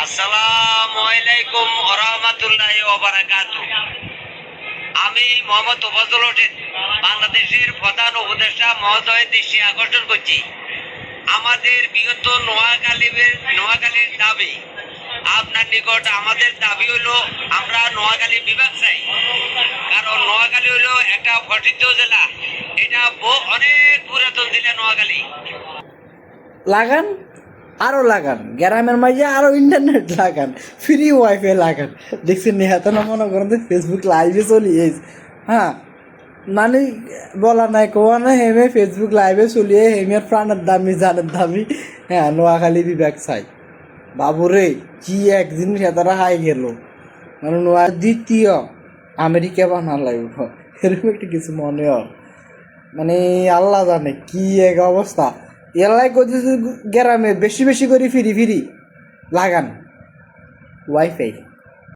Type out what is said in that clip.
আসসালামু আলাইকুম ওয়া রাহমাতুল্লাহি ওয়া বারাকাতুহু। আমি মোহাম্মদ তোফাজ্জল হোসেন, বাংলাদেশের প্রধান উপদেষ্টা মহোদয়ের দৃষ্টি আকর্ষণ করছি। আমাদের বিগত নোয়াখালীর দাবি আপনার নিকট। আমাদের দাবি হলো আমরা নোয়াখালী বিভাগ চাই, কারণ নোয়াখালী হলো একটা প্রসিদ্ধ জেলা। এটা অনেক পুরাতন জেলা নোয়াখালী। লাগান, আরও লাগান, গ্রামের মাঝে আরও ইন্টারনেট লাগান, ফ্রি ওয়াইফাই লাগান। দেখছেন নিহাত না মনে করেন যে ফেসবুক লাইভে চলি হ্যাঁ, মানে বলা নাই কোয়া না হেমে ফেসবুক লাইভে চলিয়ে হেমের প্রাণের দামি জানের দামি। হ্যাঁ, নোয়াখালী বিভাগ চাই। বাবুরে কি এক জিনিস এতারা হাই গেল, মানে নোয়া দ্বিতীয় আমেরিকা বানা লাগব এরকম একটা কিছু মনে হয়। মানে আল্লাহ জানে কি এক অবস্থা। এলাই করতেছে গ্রামে বেশি বেশি করে ফিরি লাগান ওয়াইফাই।